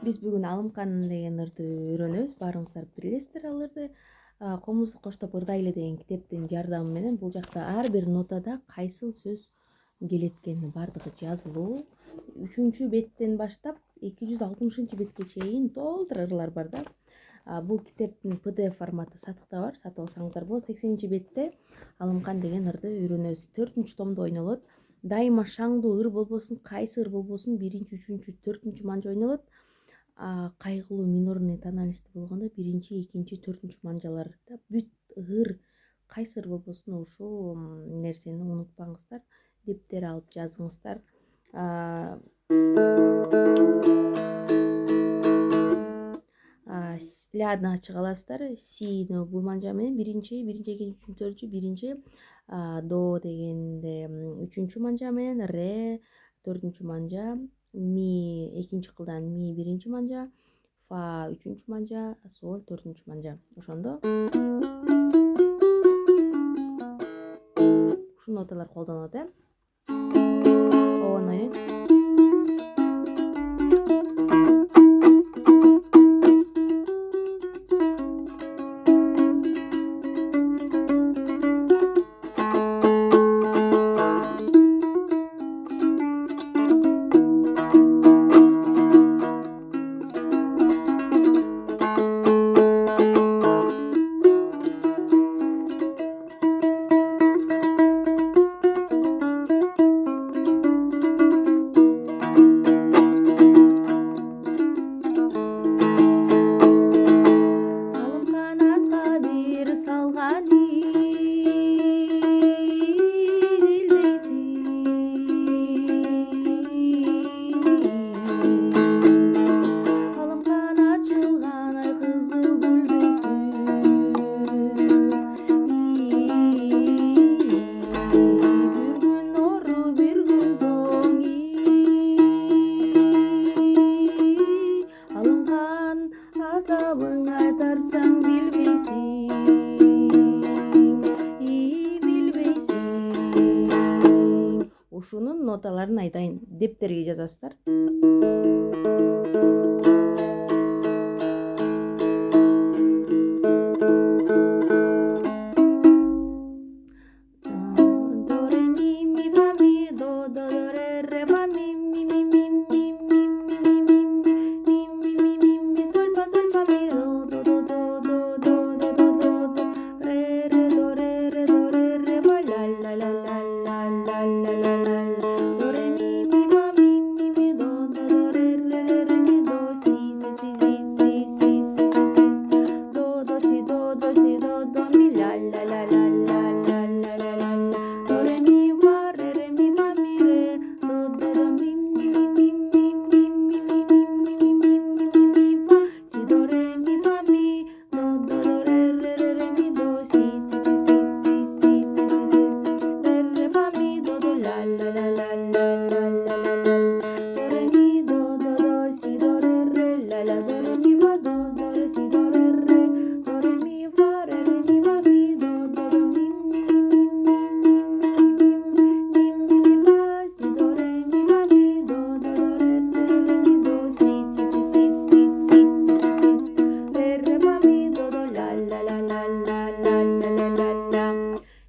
Биз бүгүн Алымкан деген ырды үйрөнөбүз. Баарыңыздар билесиздер ал ырды. Комузду коштоп ырдайлы деген китептин жардамы менен бул жакта ар бир нотада кайсыл сөз келет экени баардыгы жазылуу. 3-беттен баштап 260 бетке чейин толтура ырлар бар да. Бул китептин PDF форматы сатыкта бар, сатып алсаңыздар болот. 80-бетте Алымкан деген ырды үйрөнөбүз. 4-томдо ойнолот. Дайыма шаңдуу ыр болбосун, кайсы ыр болбосун, 1-, 3-, 4 манжа ойнолот. Кайгылуу минорный тональности болгондо 1-, 2-, 4 манжаларда бүт ыр кайсы ыр болбосун ушул нерсени унутпаңыздар. Дептер алып жазыңыздар. Ляны ачык аласыздар. Сини бул манжа менен 1-, 2-, 3-, 4-, 1-, до дегенде 3 манжа менен, ре 4 манжа, ми 2-кылдан ми 1 манжа, фа 3 манжа, соль 4 манжа. Ошондо ушул ноталар колдонулат, Обон ойнойт. Azabыңа тартсаң билбейсиң. Ушунун ноталарын айтайын, дептерге жазасыздар.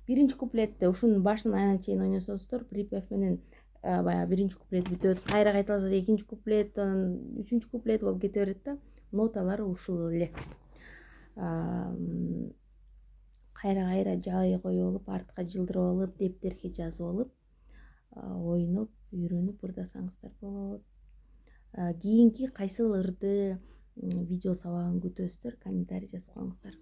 Биринчи куплетте ушунун башынан аягына чейин ойносоңуздар, припев менен баягы 1-куплет бүтөт, кайра кайталаса 2-куплет, 3-куплет болуп кете берет да. Ноталары ушул эле. Кайра жай коюп алып, артка жылдырып алып, дептерге жазып алып, ойноп, үйрөнүп ырдасаңыздар болот. Кийинки кайсыл ырды видео сабагын күтөсүздөр, комментарий жазып коюңуздар.